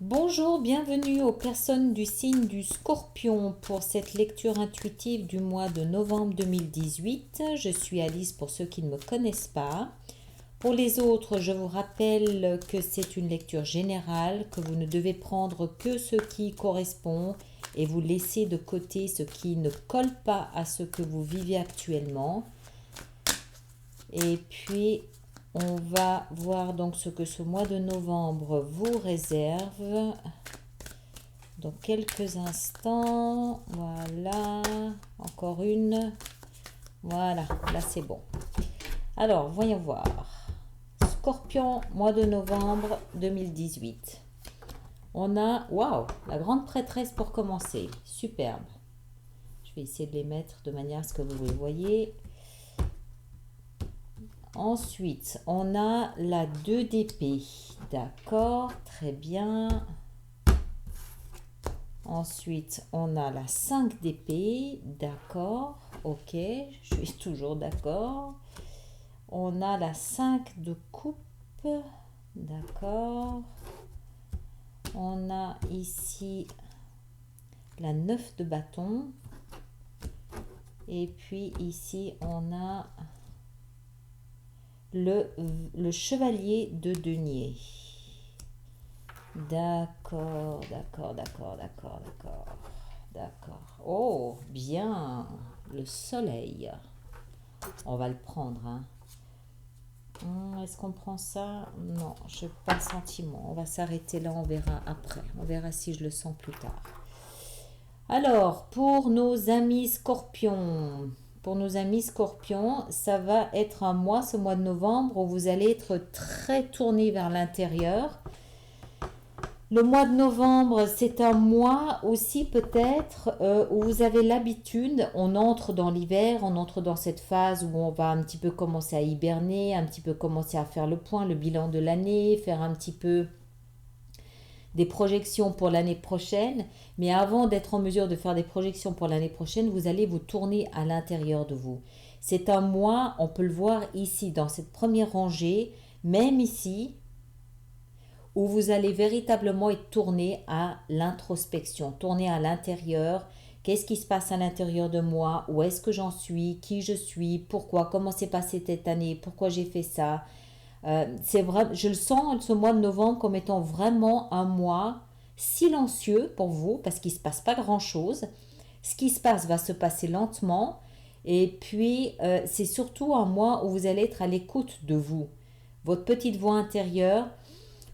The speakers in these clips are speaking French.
Bonjour, bienvenue aux personnes du signe du Scorpion pour cette lecture intuitive du mois de novembre 2018. Je suis Alice pour ceux qui ne me connaissent pas. Pour les autres, je vous rappelle que c'est une lecture générale, que vous ne devez prendre que ce qui correspond et vous laisser de côté ce qui ne colle pas à ce que vous vivez actuellement. Et puis, on va voir donc ce que ce mois de novembre vous réserve dans quelques instants. Voilà, encore une. Voilà, là c'est bon. Alors, voyons voir. Scorpion, mois de novembre 2018. On a, waouh, la grande prêtresse pour commencer. Superbe. Je vais essayer de les mettre de manière à ce que vous les voyez. Ensuite, on a la 2 d'épée. D'accord, très bien. Ensuite, on a la 5 d'épée. D'accord, ok, je suis toujours d'accord. On a la 5 de coupe. D'accord. On a ici la 9 de bâton. Et puis ici, on a le chevalier de denier. D'accord. Oh, bien. Le soleil. On va le prendre. Est-ce qu'on prend ça? Non, je n'ai pas le sentiment. On va s'arrêter là, on verra après. On verra si je le sens plus tard. Alors, pour nos amis scorpions, ça va être un mois, ce mois de novembre, où vous allez être très tourné vers l'intérieur. Le mois de novembre, c'est un mois aussi peut-être où vous avez l'habitude, on entre dans l'hiver, on entre dans cette phase où on va un petit peu commencer à hiberner, un petit peu commencer à faire le point, le bilan de l'année, faire un petit peu des projections pour l'année prochaine. Mais avant d'être en mesure de faire des projections pour l'année prochaine, vous allez vous tourner à l'intérieur de vous. C'est un mois, on peut le voir ici, dans cette première rangée, même ici, où vous allez véritablement être tourné à l'introspection, tourné à l'intérieur. Qu'est-ce qui se passe à l'intérieur de moi? Où est-ce que j'en suis? Qui je suis? Pourquoi? Comment s'est passée cette année? Pourquoi j'ai fait ça? C'est vrai, je le sens ce mois de novembre comme étant vraiment un mois silencieux pour vous parce qu'il ne se passe pas grand-chose. Ce qui se passe va se passer lentement et puis c'est surtout un mois où vous allez être à l'écoute de vous, votre petite voix intérieure.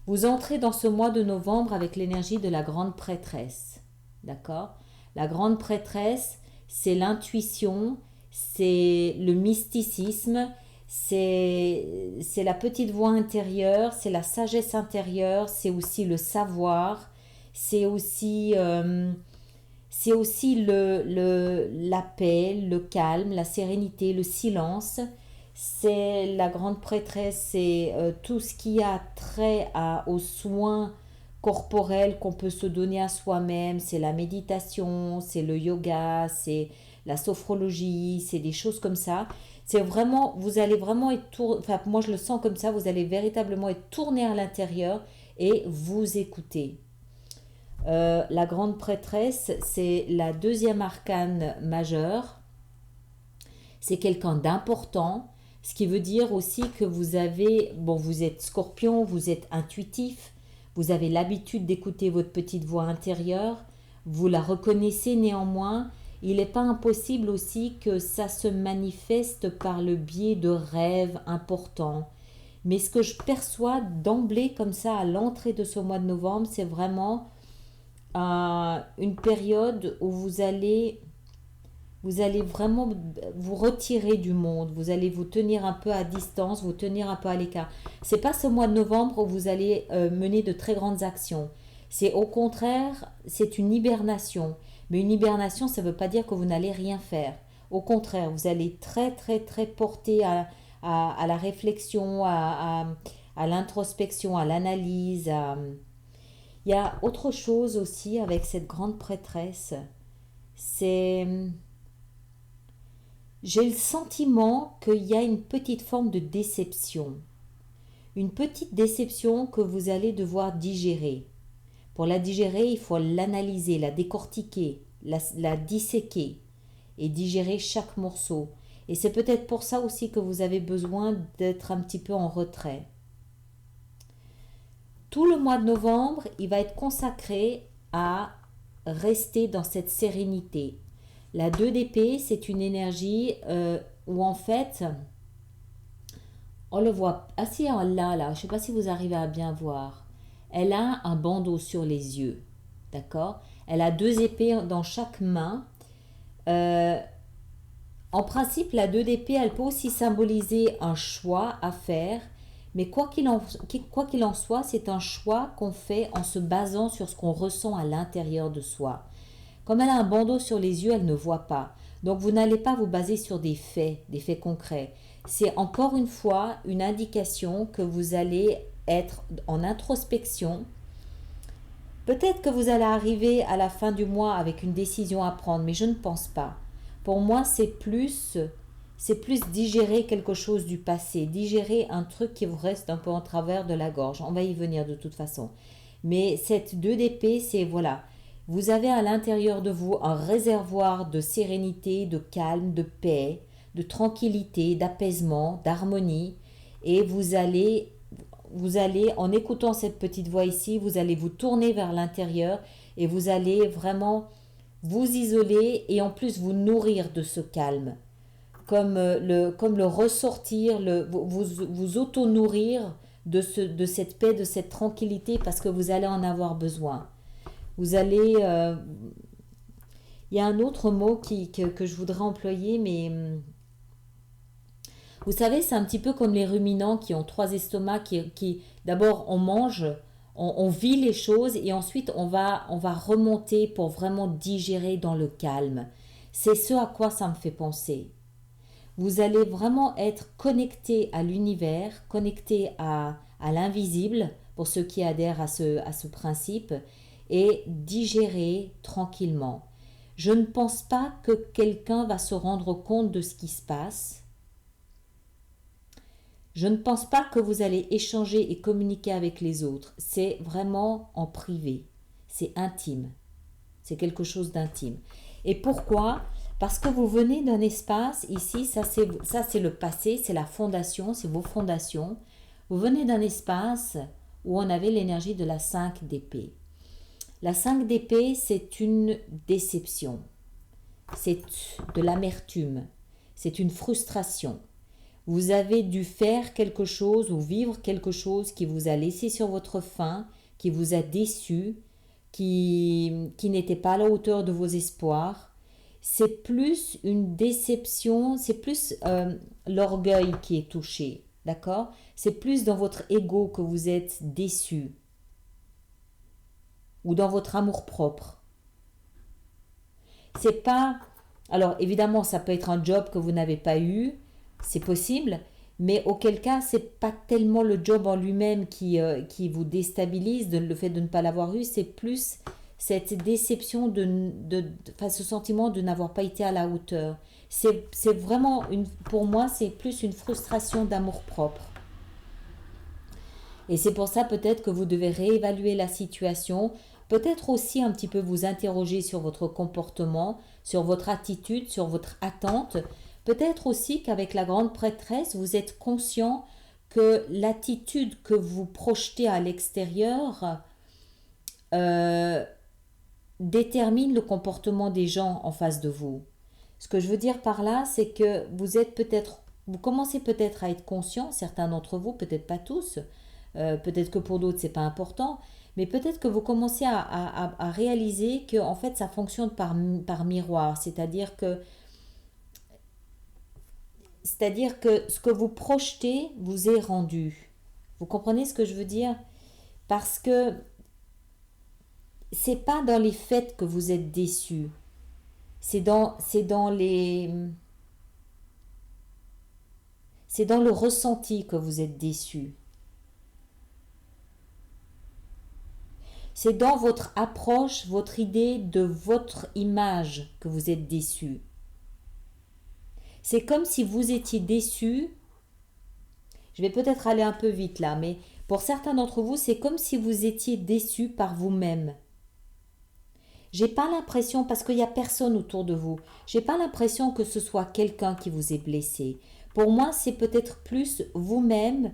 Vous entrez dans ce mois de novembre avec l'énergie de la grande prêtresse. D'accord? La grande prêtresse, c'est l'intuition, c'est le mysticisme, c'est la petite voix intérieure, c'est la sagesse intérieure, c'est aussi le savoir, c'est aussi la paix, le calme, la sérénité, le silence. C'est la grande prêtresse, c'est tout ce qui a trait aux soins corporels qu'on peut se donner à soi-même. C'est la méditation, c'est le yoga, c'est la sophrologie, c'est des choses comme ça. C'est vraiment, vous allez vraiment être tourné, enfin moi je le sens comme ça, vous allez véritablement être tourné à l'intérieur et vous écouter. La grande prêtresse, c'est la deuxième arcane majeure. C'est quelqu'un d'important, ce qui veut dire aussi que vous êtes scorpion, vous êtes intuitif, vous avez l'habitude d'écouter votre petite voix intérieure, vous la reconnaissez néanmoins. Il n'est pas impossible aussi que ça se manifeste par le biais de rêves importants. Mais ce que je perçois d'emblée comme ça à l'entrée de ce mois de novembre, c'est vraiment une période où vous allez vraiment vous retirer du monde, vous allez vous tenir un peu à distance, vous tenir un peu à l'écart. C'est pas ce mois de novembre où vous allez mener de très grandes actions. C'est au contraire, c'est une hibernation. Mais une hibernation, ça ne veut pas dire que vous n'allez rien faire. Au contraire, vous allez très porter à la réflexion, à l'introspection, à l'analyse. Il y a autre chose aussi avec cette grande prêtresse. C'est J'ai le sentiment qu'il y a une petite forme de déception. Une petite déception que vous allez devoir digérer. Pour la digérer, il faut l'analyser, la décortiquer, la disséquer et digérer chaque morceau. Et c'est peut-être pour ça aussi que vous avez besoin d'être un petit peu en retrait. Tout le mois de novembre, il va être consacré à rester dans cette sérénité. La 2 d'épée, c'est une énergie où en fait, on le voit assez là, je ne sais pas si vous arrivez à bien voir. Elle a un bandeau sur les yeux, d'accord? Elle a 2 épées dans chaque main. En principe, la 2 d'épée, elle peut aussi symboliser un choix à faire, mais quoi qu'il en soit, c'est un choix qu'on fait en se basant sur ce qu'on ressent à l'intérieur de soi. Comme elle a un bandeau sur les yeux, elle ne voit pas. Donc vous n'allez pas vous baser sur des faits concrets. C'est encore une fois une indication que vous allez être en introspection. Peut-être que vous allez arriver à la fin du mois avec une décision à prendre, mais je ne pense pas. Pour moi, c'est plus digérer quelque chose du passé, digérer un truc qui vous reste un peu en travers de la gorge. On va y venir de toute façon. Mais cette 2 d'épée, c'est voilà. Vous avez à l'intérieur de vous un réservoir de sérénité, de calme, de paix, de tranquillité, d'apaisement, d'harmonie. Et vous allez, en écoutant cette petite voix ici, vous allez vous tourner vers l'intérieur et vous allez vraiment vous isoler et en plus vous nourrir de ce calme. Comme le ressortir, vous auto-nourrir de cette paix, de cette tranquillité parce que vous allez en avoir besoin. Vous allez... il y a un autre mot que je voudrais employer, mais vous savez, c'est un petit peu comme les ruminants qui ont 3 estomacs, qui d'abord on mange, on vit les choses et ensuite on va remonter pour vraiment digérer dans le calme. C'est ce à quoi ça me fait penser. Vous allez vraiment être connecté à l'univers, connecté à l'invisible, pour ceux qui adhèrent à ce principe, et digérer tranquillement. Je ne pense pas que quelqu'un va se rendre compte de ce qui se passe. Je ne pense pas que vous allez échanger et communiquer avec les autres. C'est vraiment en privé. C'est intime. C'est quelque chose d'intime. Et pourquoi ? Parce que vous venez d'un espace, ici, ça c'est le passé, c'est la fondation, c'est vos fondations. Vous venez d'un espace où on avait l'énergie de la 5 d'épée. La 5 d'épée, c'est une déception, c'est de l'amertume, c'est une frustration. Vous avez dû faire quelque chose ou vivre quelque chose qui vous a laissé sur votre faim, qui vous a déçu, qui n'était pas à la hauteur de vos espoirs. C'est plus une déception, c'est plus l'orgueil qui est touché, d'accord? C'est plus dans votre ego que vous êtes déçu ou dans votre amour-propre. C'est pas... Alors évidemment, ça peut être un job que vous n'avez pas eu, c'est possible, mais auquel cas, c'est pas tellement le job en lui-même qui vous déstabilise, le fait de ne pas l'avoir eu, c'est plus cette déception, ce sentiment de n'avoir pas été à la hauteur. C'est vraiment, pour moi, c'est plus une frustration d'amour-propre. Et c'est pour ça peut-être que vous devez réévaluer la situation, peut-être aussi un petit peu vous interroger sur votre comportement, sur votre attitude, sur votre attente. Peut-être aussi qu'avec la grande prêtresse, vous êtes conscient que l'attitude que vous projetez à l'extérieur détermine le comportement des gens en face de vous. Ce que je veux dire par là, c'est que vous commencez peut-être à être conscient, certains d'entre vous, peut-être pas tous, peut-être que pour d'autres c'est pas important, mais peut-être que vous commencez à réaliser que en fait ça fonctionne par miroir, c'est-à-dire que ce que vous projetez vous est rendu. Vous comprenez ce que je veux dire? Parce que c'est pas dans les faits que vous êtes déçu. C'est dans le ressenti que vous êtes déçu. C'est dans votre approche, votre idée de votre image que vous êtes déçu. C'est comme si vous étiez déçu. Je vais peut-être aller un peu vite là, mais Pour certains d'entre vous, c'est comme si vous étiez déçu par vous-même. J'ai pas l'impression, parce qu'il n'y a personne autour de vous, j'ai pas l'impression que ce soit quelqu'un qui vous ait blessé. Pour moi, c'est peut-être plus vous-même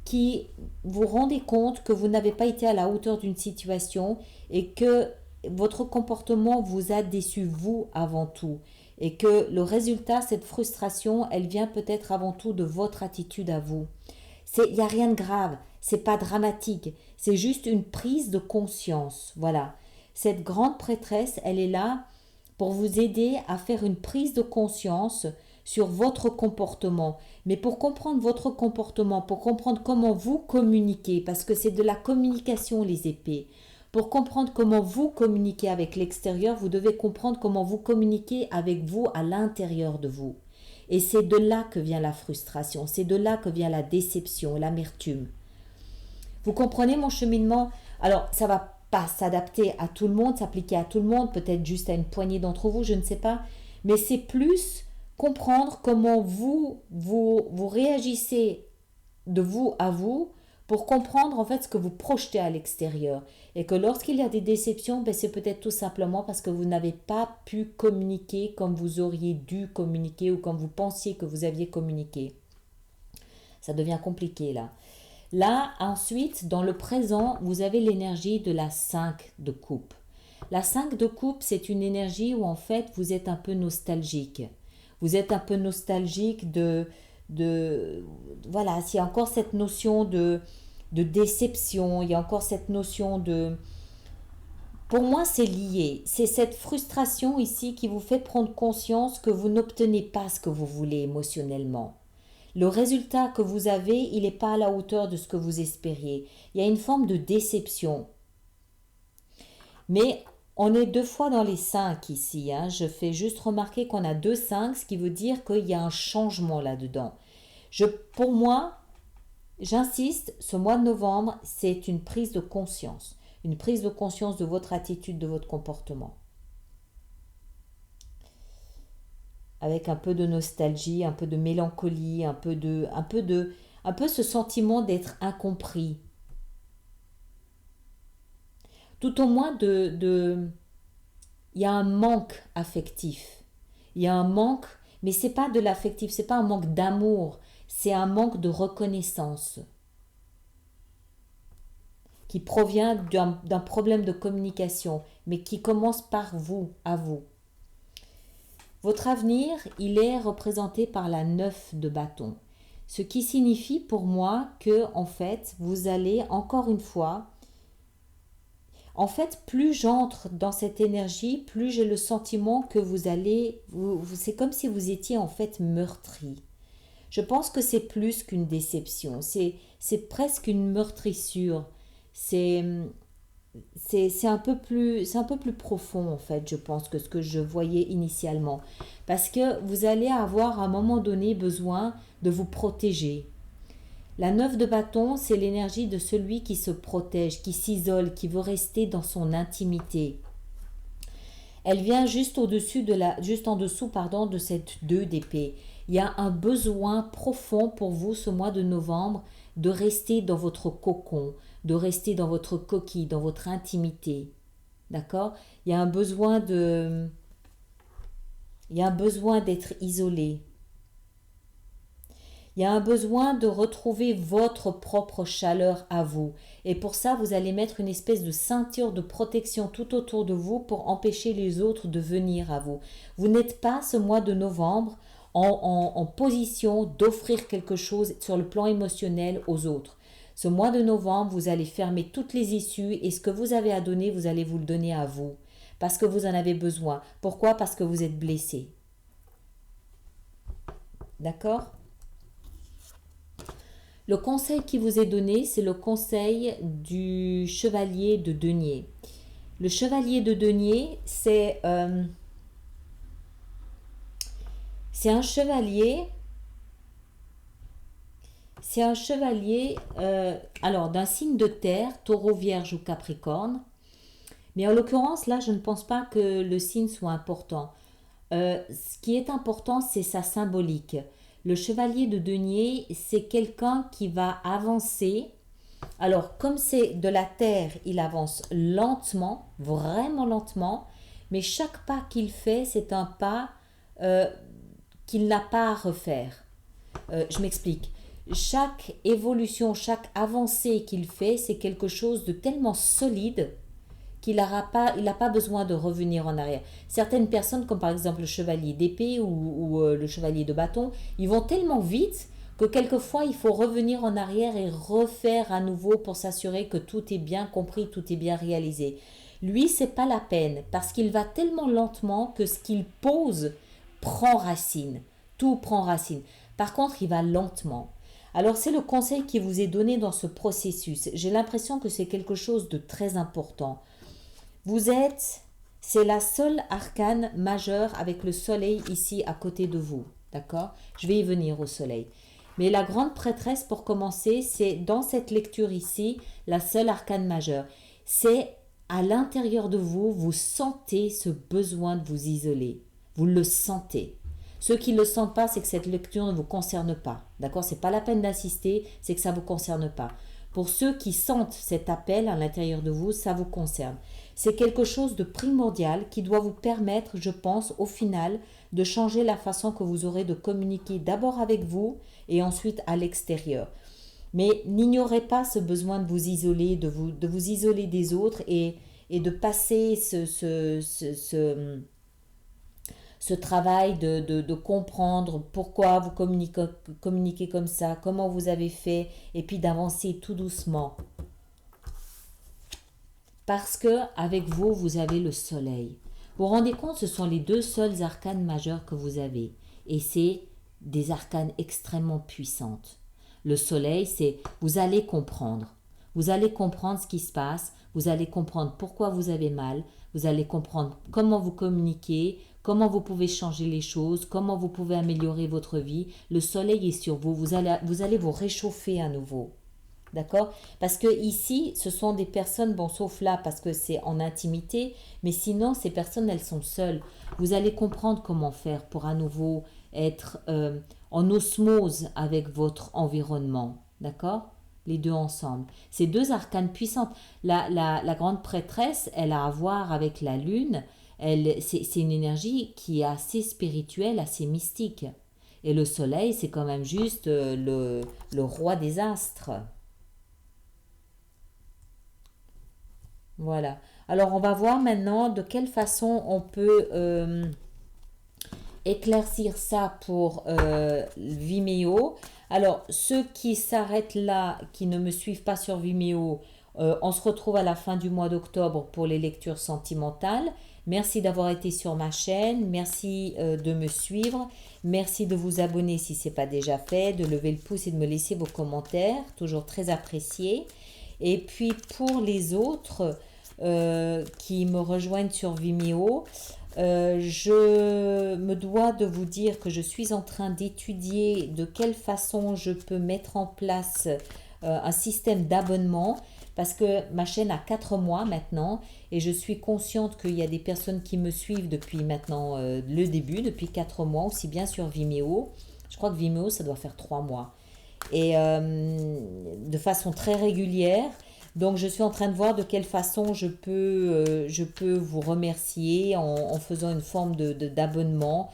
qui vous rendez compte que vous n'avez pas été à la hauteur d'une situation et que votre comportement vous a déçu vous avant tout. Et que le résultat, cette frustration, elle vient peut-être avant tout de votre attitude à vous. Il n'y a rien de grave, c'est pas dramatique, c'est juste une prise de conscience. Voilà. Cette grande prêtresse, elle est là pour vous aider à faire une prise de conscience sur votre comportement. Mais pour comprendre votre comportement, pour comprendre comment vous communiquez, parce que c'est de la communication les épées. Pour comprendre comment vous communiquez avec l'extérieur, vous devez comprendre comment vous communiquez avec vous à l'intérieur de vous. Et c'est de là que vient la frustration, c'est de là que vient la déception, l'amertume. Vous comprenez mon cheminement? Alors, ça va pas s'adapter à tout le monde, s'appliquer à tout le monde, peut-être juste à une poignée d'entre vous, je ne sais pas. Mais c'est plus comprendre comment vous réagissez de vous à vous pour comprendre en fait ce que vous projetez à l'extérieur. Et que lorsqu'il y a des déceptions, ben c'est peut-être tout simplement parce que vous n'avez pas pu communiquer comme vous auriez dû communiquer ou comme vous pensiez que vous aviez communiqué. Ça devient compliqué là. Là, ensuite, dans le présent, vous avez l'énergie de la 5 de coupe. La 5 de coupe, c'est une énergie où en fait, vous êtes un peu nostalgique. Vous êtes un peu nostalgique voilà, il y a encore cette notion de déception, il y a encore cette notion de... Pour moi, c'est lié. C'est cette frustration ici qui vous fait prendre conscience que vous n'obtenez pas ce que vous voulez émotionnellement. Le résultat que vous avez, il n'est pas à la hauteur de ce que vous espériez. Il y a une forme de déception. Mais on est 2 fois dans les 5 ici. Je fais juste remarquer qu'on a 2 5, ce qui veut dire qu'il y a un changement là-dedans. Pour moi, j'insiste, ce mois de novembre, c'est une prise de conscience. Une prise de conscience de votre attitude, de votre comportement. Avec un peu de nostalgie, un peu de mélancolie, un peu ce sentiment d'être incompris. Tout au moins il y a un manque affectif. Il y a un manque, mais c'est pas de l'affectif, c'est pas un manque d'amour, c'est un manque de reconnaissance qui provient d'un problème de communication, mais qui commence par vous, à vous. Votre avenir, il est représenté par la 9 de bâton. Ce qui signifie pour moi que, en fait, vous allez, encore une fois, en fait, plus j'entre dans cette énergie, plus j'ai le sentiment que c'est comme si vous étiez en fait meurtri. Je pense que c'est plus qu'une déception, c'est presque une meurtrissure. C'est c'est un peu plus profond en fait, je pense, que ce que je voyais initialement. Parce que vous allez avoir à un moment donné besoin de vous protéger. La 9 de bâton, c'est l'énergie de celui qui se protège, qui s'isole, qui veut rester dans son intimité. Elle vient juste juste en dessous, pardon, de cette 2 d'épée. Il y a un besoin profond pour vous ce mois de novembre de rester dans votre cocon, de rester dans votre coquille, dans votre intimité. D'accord? Il y a un besoin d'être isolé. Il y a un besoin de retrouver votre propre chaleur à vous. Et pour ça, vous allez mettre une espèce de ceinture de protection tout autour de vous pour empêcher les autres de venir à vous. Vous n'êtes pas ce mois de novembre en position d'offrir quelque chose sur le plan émotionnel aux autres. Ce mois de novembre, vous allez fermer toutes les issues et ce que vous avez à donner, vous allez vous le donner à vous. Parce que vous en avez besoin. Pourquoi? Parce que vous êtes blessé. D'accord? Le conseil qui vous est donné, c'est le conseil du chevalier de denier. Le chevalier de denier, c'est un chevalier. C'est un chevalier, alors d'un signe de terre, taureau, vierge ou capricorne. Mais en l'occurrence, là, je ne pense pas que le signe soit important. Ce qui est important, c'est sa symbolique. Le chevalier de denier, c'est quelqu'un qui va avancer Alors, comme c'est de la terre, il avance lentement, vraiment lentement, mais chaque pas qu'il fait, c'est un pas euh, qu'il n'a pas à refaire. Je m'explique. Chaque évolution, chaque avancée qu'il fait, c'est quelque chose de tellement solide qu'il n'a pas besoin de revenir en arrière. Certaines personnes, comme par exemple le chevalier d'épée ou le chevalier de bâton, ils vont tellement vite que quelquefois il faut revenir en arrière et refaire à nouveau pour s'assurer que tout est bien compris, tout est bien réalisé. Lui, c'est pas la peine parce qu'il va tellement lentement que ce qu'il pose prend racine. Tout prend racine. Par contre, il va lentement. Alors, c'est le conseil qui vous est donné dans ce processus. J'ai l'impression que c'est quelque chose de très important. Vous êtes, c'est la seule arcane majeure avec le soleil ici à côté de vous. D'accord? Je vais y venir au soleil. Mais la grande prêtresse, pour commencer, c'est dans cette lecture ici, la seule arcane majeure. C'est à l'intérieur de vous, vous sentez ce besoin de vous isoler. Vous le sentez. Ceux qui ne le sentent pas, c'est que cette lecture ne vous concerne pas. D'accord? C'est pas la peine d'assister, c'est que ça ne vous concerne pas. Pour ceux qui sentent cet appel à l'intérieur de vous, ça vous concerne. C'est quelque chose de primordial qui doit vous permettre, je pense, au final, de changer la façon que vous aurez de communiquer d'abord avec vous et ensuite à l'extérieur. Mais n'ignorez pas ce besoin de vous isoler, de vous isoler des autres et de passer ce travail de comprendre pourquoi vous communiquez comme ça, comment vous avez fait, et puis d'avancer tout doucement. Parce que avec vous, vous avez le soleil. Vous vous rendez compte, ce sont les deux seuls arcanes majeurs que vous avez. Et c'est des arcanes extrêmement puissantes. Le soleil, c'est vous allez comprendre. Vous allez comprendre ce qui se passe. Vous allez comprendre pourquoi vous avez mal. Vous allez comprendre comment vous communiquez, comment vous pouvez changer les choses, comment vous pouvez améliorer votre vie. Le soleil est sur vous. Vous allez vous réchauffer à nouveau. D'accord? Parce que ici, ce sont des personnes, bon, sauf là, parce que c'est en intimité, mais sinon, ces personnes, elles sont seules. Vous allez comprendre comment faire pour à nouveau être en osmose avec votre environnement. D'accord? Les deux ensemble. Ces deux arcanes puissantes. La grande prêtresse, elle a à voir avec la lune. C'est une énergie qui est assez spirituelle, assez mystique. Et le soleil, c'est quand même juste le roi des astres. Voilà. Alors, on va voir maintenant de quelle façon on peut éclaircir ça pour Vimeo. Alors, ceux qui s'arrêtent là, qui ne me suivent pas sur Vimeo, on se retrouve à la fin du mois d'octobre pour les lectures sentimentales. Merci d'avoir été sur ma chaîne. Merci de me suivre. Merci de vous abonner si ce n'est pas déjà fait, de lever le pouce et de me laisser vos commentaires. Toujours très apprécié. Et puis pour les autres qui me rejoignent sur Vimeo, je me dois de vous dire que je suis en train d'étudier de quelle façon je peux mettre en place un système d'abonnement parce que ma chaîne a 4 mois maintenant et je suis consciente qu'il y a des personnes qui me suivent depuis maintenant le début, depuis 4 mois, aussi bien sur Vimeo. Je crois que Vimeo, ça doit faire 3 mois et de façon très régulière. Donc je suis en train de voir de quelle façon je peux vous remercier en faisant une forme d'abonnement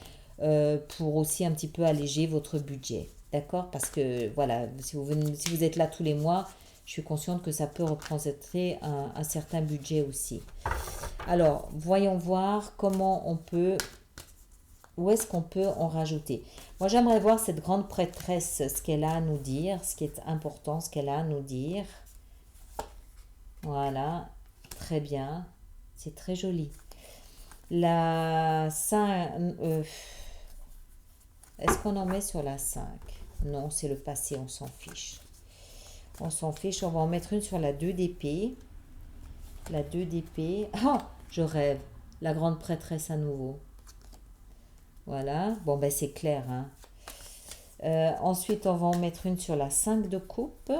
pour aussi un petit peu alléger votre budget. D'accord? Parce que voilà, si vous êtes là tous les mois, je suis consciente que ça peut représenter un certain budget aussi. Alors, voyons voir comment on peut, où est-ce qu'on peut en rajouter. Moi, j'aimerais voir cette grande prêtresse, ce qu'elle a à nous dire, ce qui est important, ce qu'elle a à nous dire. Voilà, très bien. C'est très joli. La 5... est-ce qu'on en met sur la 5? Non, c'est le passé, on s'en fiche. On s'en fiche, on va en mettre une sur la 2 d'épée. La 2 d'épée. Oh, je rêve. La grande prêtresse à nouveau. Voilà. Bon, ben c'est clair. Hein. Ensuite, on va en mettre une sur la 5 de coupe.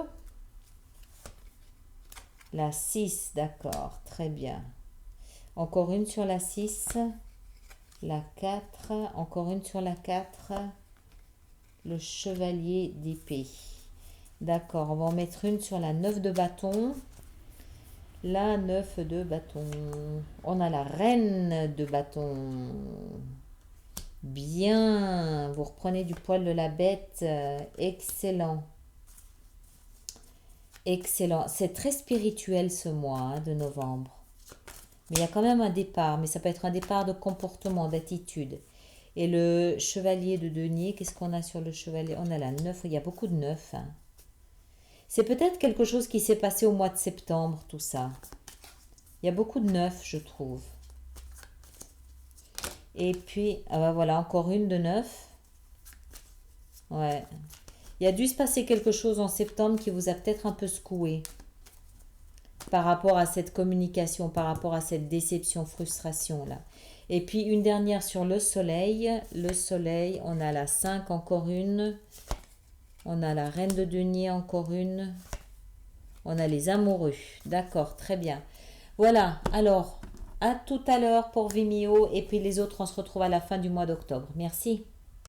La 6, d'accord. Très bien. Encore une sur la 6. La 4. Encore une sur la 4. Le chevalier d'épée. D'accord, on va en mettre une sur la 9 de bâton. La 9 de bâton. On a la reine de bâton. Bien, vous reprenez du poil de la bête. Excellent. Excellent. C'est très spirituel ce mois hein, de novembre. Mais il y a quand même un départ. Mais ça peut être un départ de comportement, d'attitude. Et le chevalier de denier, qu'est-ce qu'on a sur le chevalier? On a la 9. Il y a beaucoup de 9. Hein. C'est peut-être quelque chose qui s'est passé au mois de septembre, tout ça. Il y a beaucoup de 9, je trouve. Et puis, ah bah voilà, encore une de 9. Ouais. Il y a dû se passer quelque chose en septembre qui vous a peut-être un peu secoué par rapport à cette communication, par rapport à cette déception, frustration là. Et puis une dernière sur le soleil. Le soleil, on a la 5, encore une. On a la reine de denier, encore une. On a les amoureux. D'accord, très bien. Voilà, alors, à tout à l'heure pour Vimeo. Et puis les autres, on se retrouve à la fin du mois d'octobre. Merci.